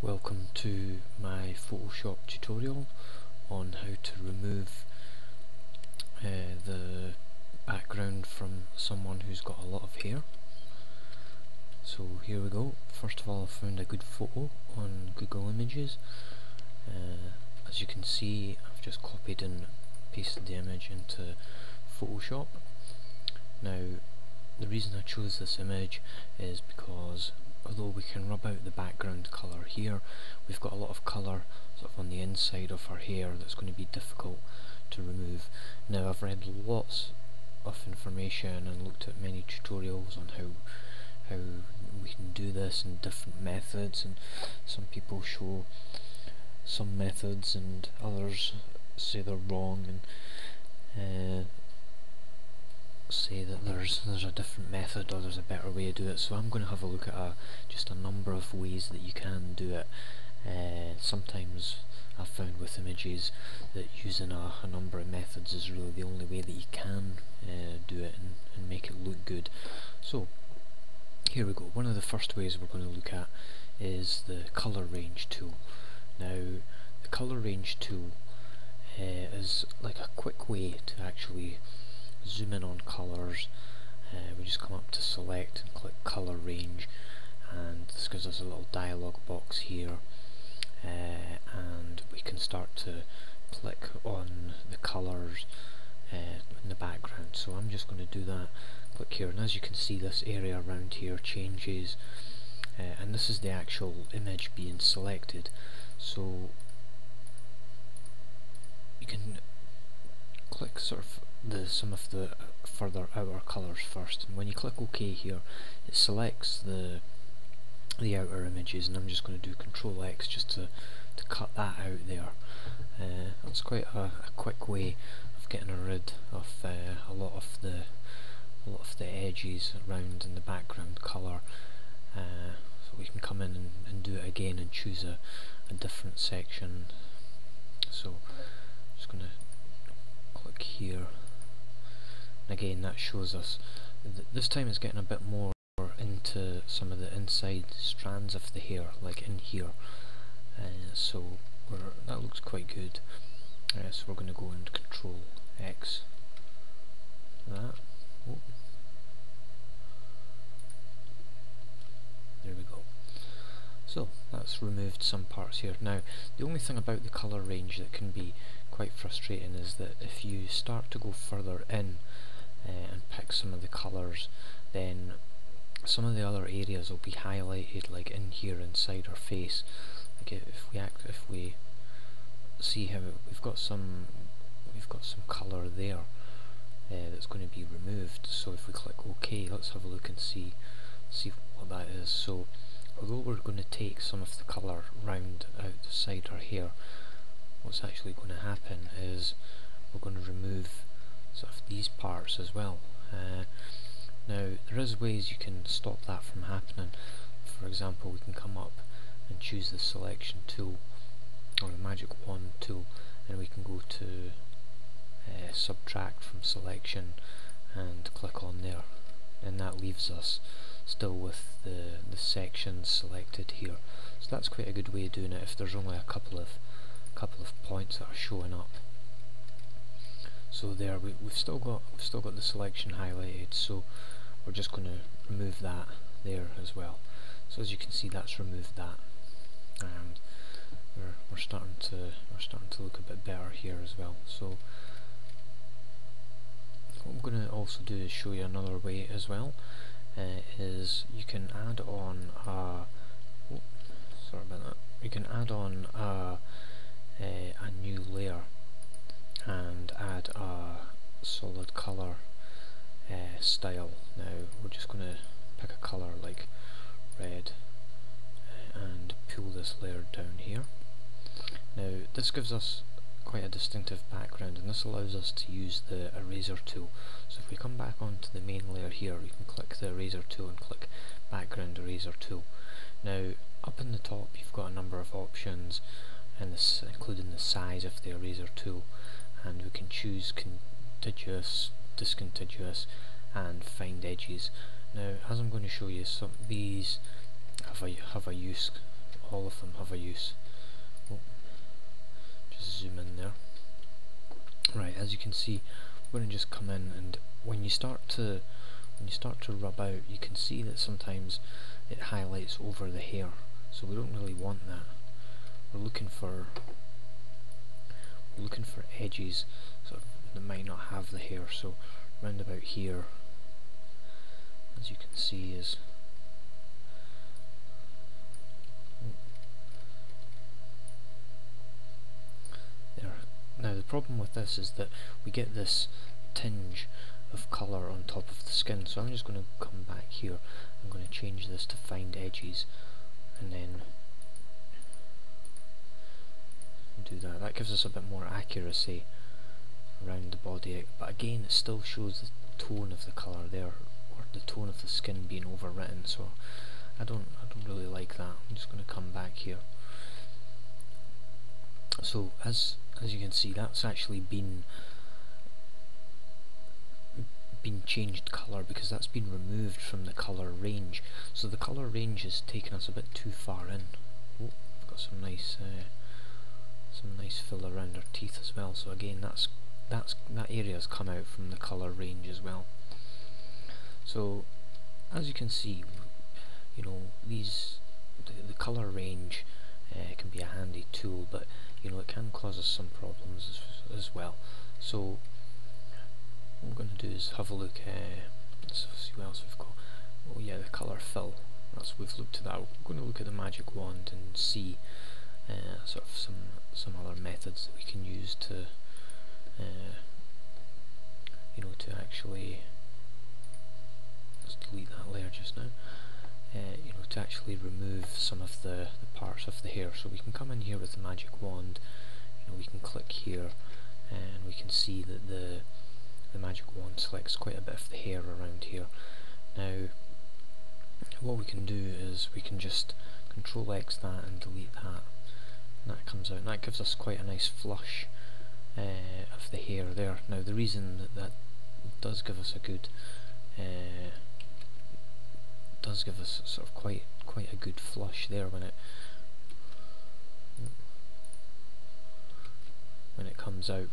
Welcome to my Photoshop tutorial on how to remove the background from someone who's got a lot of hair. So here we go. First of all, I found a good photo on Google Images. As you can see, I've just copied and pasted the image into Photoshop. Now, the reason I chose this image is because although we can rub out the background colour here, we've got a lot of colour sort of on the inside of her hair that's going to be difficult to remove. Now, I've read lots of information and looked at many tutorials on how we can do this and different methods, and some people show some methods and others say they're wrong and say that there's a different method or there's a better way to do it. So I'm going to have a look at just a number of ways that you can do it. Sometimes I've found with images that using a number of methods is really the only way that you can do it and make it look good. So here we go. One of the first ways we're going to look at is the colour range tool. Now, the colour range tool is like a quick way to actually zoom in on colours. We just come up to select and click colour range, and this gives us a little dialog box here, and we can start to click on the colours in the background. So I'm just going to do that. Click here, and as you can see, this area around here changes, and this is the actual image being selected. So you can click sort of some of the further outer colours first, and when you click OK here, it selects the outer images, and I'm just going to do Control X just to cut that out there. That's quite a quick way of getting rid of a lot of the edges around in the background colour. So we can come in and do it again and choose a different section. So I'm just going to click here. Again, that shows us this time it's getting a bit more into some of the inside strands of the hair, like in here. So that looks quite good. So we're going to go and Control X that. Oh. There we go. So that's removed some parts here. Now, the only thing about the colour range that can be quite frustrating is that if you start to go further in and pick some of the colours, then some of the other areas will be highlighted, like in here inside our face. Like if we see how we've got some colour there that's going to be removed. So if we click OK, let's have a look and see what that is. So although we're going to take some of the colour round outside our hair, what's actually going to happen is we're going to remove sort of these parts as well. Now, there is ways you can stop that from happening. For example, we can come up and choose the selection tool, or the magic wand tool, and we can go to subtract from selection and click on there, and that leaves us still with the sections selected here. So that's quite a good way of doing it if there's only a couple of points that are showing up. So there we've still got the selection highlighted, so we're just going to remove that there as well. So as you can see, that's removed that, and we're starting to look a bit better here as well. So what I'm going to also do is show you another way as well. Is you can add on you can add on a new layer and add a solid colour style. Now we're just going to pick a colour like red and pull this layer down here. Now this gives us quite a distinctive background, and this allows us to use the eraser tool. So if we come back onto the main layer here, we can click the eraser tool and click background eraser tool. Now up in the top you've got a number of options, and this including the size of the eraser tool, and we can choose contiguous, discontiguous and find edges. Now, as I'm going to show you, these have a use all of them have a use. Oh, just zoom in there. Right, as you can see, we're going to just come in, and when you start to rub out, you can see that sometimes it highlights over the hair, so we don't really want that. We're looking for edges sort of that might not have the hair, so round about here, as you can see, is there. Now the problem with this is that we get this tinge of colour on top of the skin, so I'm just going to come back here. I'm going to change this to find edges, and then do that. That gives us a bit more accuracy around the body, but again it still shows the tone of the colour there, or the tone of the skin being overwritten, so I don't really like that. I'm just going to come back here. So as you can see, that's actually been changed colour because that's been removed from the colour range. So the colour range is taking us a bit too far in. Oh, we've got some nice fill around our teeth as well. So again, that area has come out from the colour range as well. So as you can see, you know, the colour range can be a handy tool, but you know, it can cause us some problems as well. So what we're going to do is have a look. Let's see what else we've got. Oh yeah, the colour fill. We've looked at that. We're going to look at the magic wand and see sort of some other methods that we can use to you know, to actually, let's delete that layer just now. You know, to actually remove some of the parts of the hair. So we can come in here with the magic wand. You know, we can click here, and we can see that the magic wand selects quite a bit of the hair around here. Now, what we can do is we can just Control X that and delete that. And that comes out, and that gives us quite a nice flush of the hair there. Now, the reason that does give us a good does give us sort of quite a good flush there when it comes out,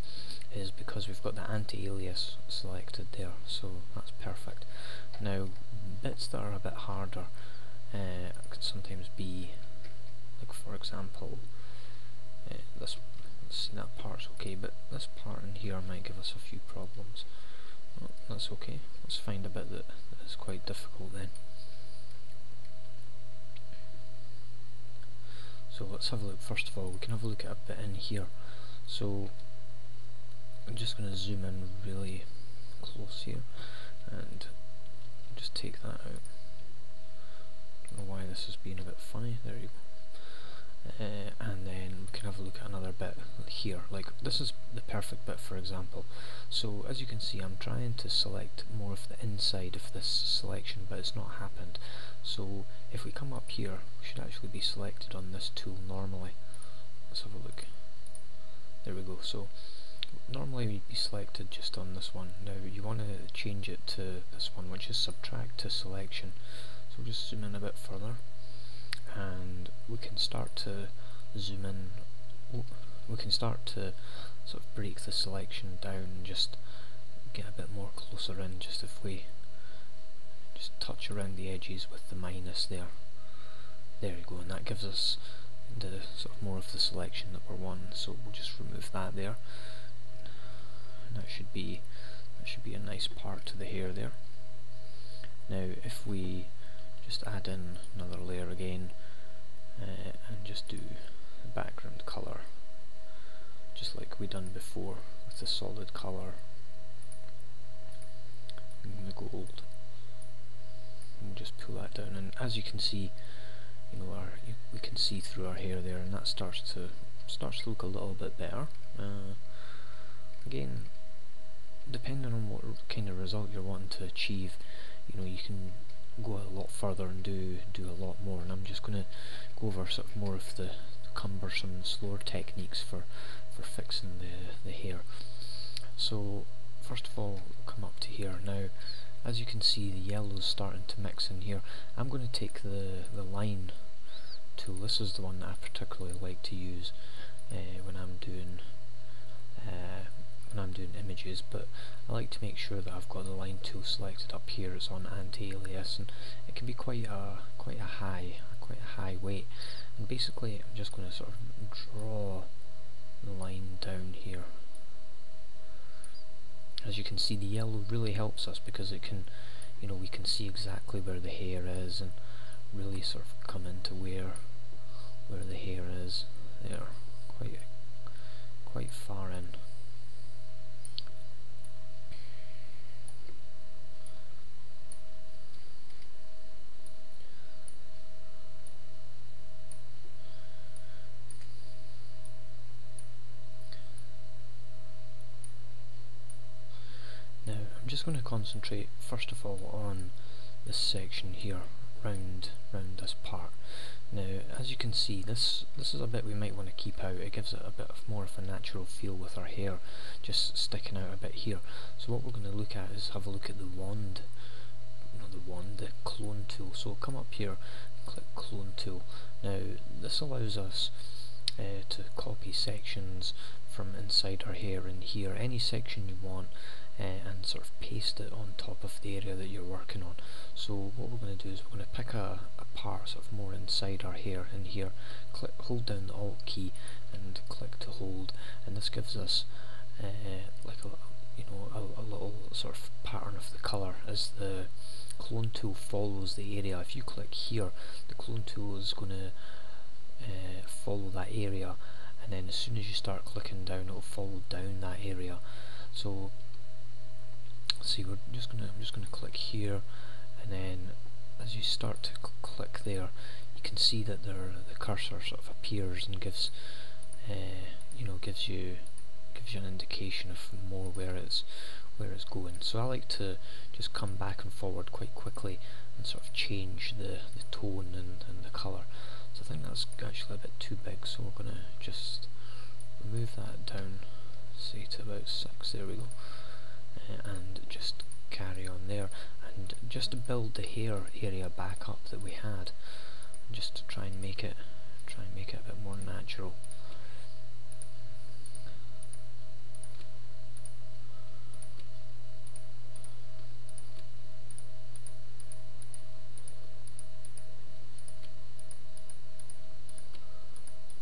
is because we've got the anti-alias selected there, so that's perfect. Now, bits that are a bit harder could sometimes be, like for example, let's see, that part's okay, but this part in here might give us a few problems. Oh, that's okay. Let's find a bit that is quite difficult then. So let's have a look. First of all, we can have a look at a bit in here. So I'm just going to zoom in really close here and just take that out. Don't know why this has been a bit funny. There you go. And then we can have a look at another bit here. Like, this is the perfect bit, for example. So as you can see, I'm trying to select more of the inside of this selection, but it's not happened. So if we come up here, we should actually be selected on this tool normally. Let's have a look. There we go. So normally we'd be selected just on this one. Now you want to change it to this one, which is subtract to selection. So we'll just zoom in a bit further, and we can start to zoom in. We can start to sort of break the selection down and just get a bit more closer in, just if we just touch around the edges with the minus there. There you go, and that gives us the sort of more of the selection that we're wanting. So we'll just remove that there. And that should be a nice part to the hair there. Now if we just add in another layer again, and just do the background colour just like we done before with the solid colour and the gold, and we'll just pull that down, and as you can see, you know, we can see through our hair there, and that starts to look a little bit better. Again, depending on what kind of result you're wanting to achieve, you know, you can go a lot further and do a lot more, and I'm just going to go over sort of more of the cumbersome, slower techniques for fixing the hair. So first of all, we'll come up to here. Now as you can see, the yellow's starting to mix in here. I'm going to take the line tool. This is the one that I particularly like to use when I'm doing images, but I like to make sure that I've got the line tool selected up here. It's on anti-alias, and it can be quite a high weight. And basically, I'm just going to sort of draw the line down here. As you can see, the yellow really helps us because it can, we can see exactly where the hair is and really sort of come into where the hair is there, quite far in. Now I'm just going to concentrate first of all on this section here, round this part. Now, as you can see, this is a bit we might want to keep out. It gives it a bit more of a natural feel with our hair just sticking out a bit here. So what we're going to look at is have a look at the wand, the clone tool. So come up here, click clone tool. Now this allows us to copy sections from inside our hair in here, any section you want, and sort of paste it on top of the area that you're working on. So what we're going to do is we're going to pick a part sort of more inside our hair in here, hold down the Alt key and click to hold, and this gives us like a little sort of pattern of the colour as the clone tool follows the area. If you click here, the clone tool is going to follow that area, and then as soon as you start clicking down, it will follow down that area. So see, I'm just gonna click here, and then as you start to click there, you can see that the cursor sort of appears and gives you an indication of more where it's going. So I like to just come back and forward quite quickly and sort of change the tone and the colour. So I think that's actually a bit too big, so we're going to just remove that down, say to about 6, there we go, and just carry on there, and just to build the hair area back up that we had, just to try and make it a bit more natural.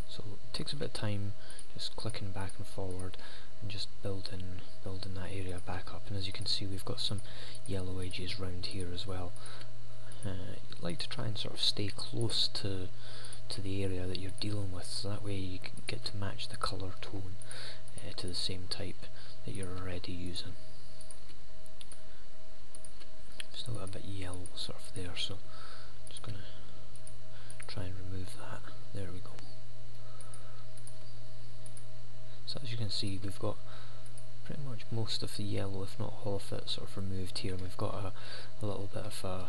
So it takes a bit of time just clicking back and forward and just building that area back up. And as you can see, we've got some yellow edges round here as well. You'd like to try and sort of stay close to the area that you're dealing with, so that way you can get to match the colour tone to the same type that you're already using. Still got a bit yellow sort of there, so just going to try and remove that. There we go. So as you can see, we've got pretty much most of the yellow, if not all of it, sort of removed here, and we've got a little bit of a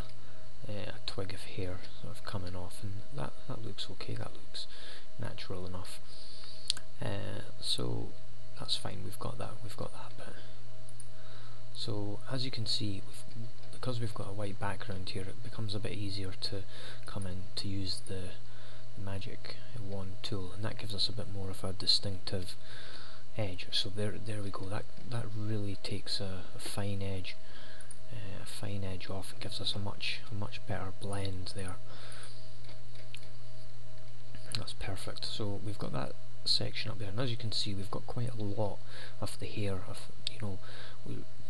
twig of hair sort of coming off, and that looks okay, that looks natural enough. So that's fine, we've got that bit. So as you can see, because we've got a white background here, it becomes a bit easier to come in to use the magic wand tool, and that gives us a bit more of a distinctive edge. So there we go, that really takes a fine edge off and gives us a much better blend there. That's perfect. So we've got that section up there, and as you can see, we've got quite a lot of the hair. We're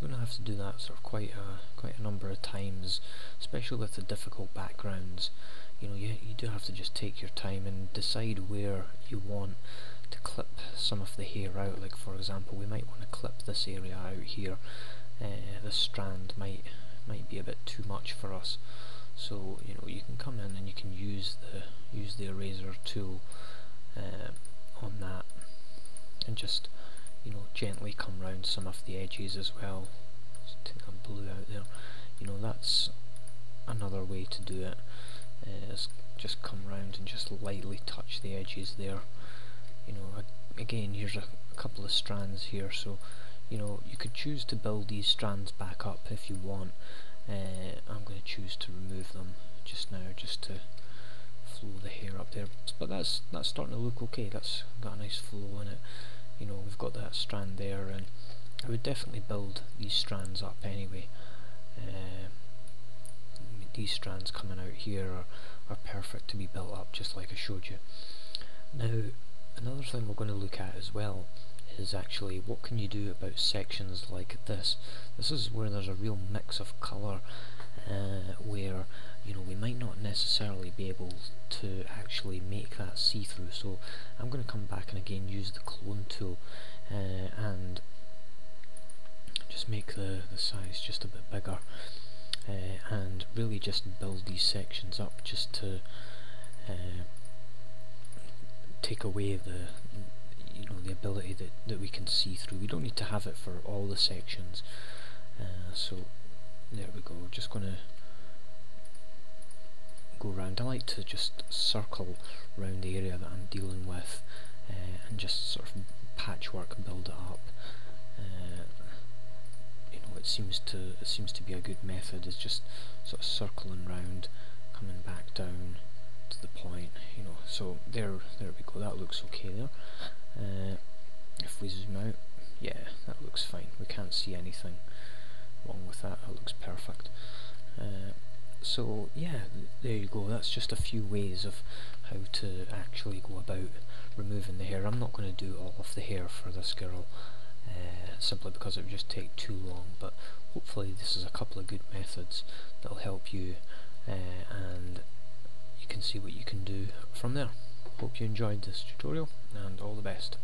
going to have to do that sort of quite a number of times, especially with the difficult backgrounds. You do have to just take your time and decide where you want to clip some of the hair out. Like for example, we might want to clip this area out here. This strand might be a bit too much for us. So you can come in and you can use the eraser tool on that, and just gently come round some of the edges as well. Just take that blue out there. That's another way to do it. Is just come round and just lightly touch the edges there. Again, here's a couple of strands here, so you could choose to build these strands back up if you want. I'm going to choose to remove them just now, just to flow the hair up there, but that's starting to look okay. That's got a nice flow in it. You know, we've got that strand there, and I would definitely build these strands up anyway. These strands coming out here are perfect to be built up, just like I showed you. Now, another thing we're going to look at as well is actually what can you do about sections like this. This is where there's a real mix of colour, where, you know, we might not necessarily be able to actually make that see-through. So I'm going to come back and again use the clone tool and just make the size just a bit bigger, and really just build these sections up just to take away the the ability that we can see through. We don't need to have it for all the sections. So there we go. Just going to go around. I like to just circle around the area that I'm dealing with, and just sort of patchwork and build it up. You know, it seems to be a good method. It's just sort of circling round, coming back down to the point. You know, so there we go. That looks okay there. If we zoom out, yeah, that looks fine. We can't see anything wrong with that. That looks perfect. So yeah, there you go. That's just a few ways of how to actually go about removing the hair. I'm not going to do all of the hair for this girl, simply because it would just take too long, but hopefully this is a couple of good methods that'll help you, and you can see what you can do from there. Hope you enjoyed this tutorial, and all the best.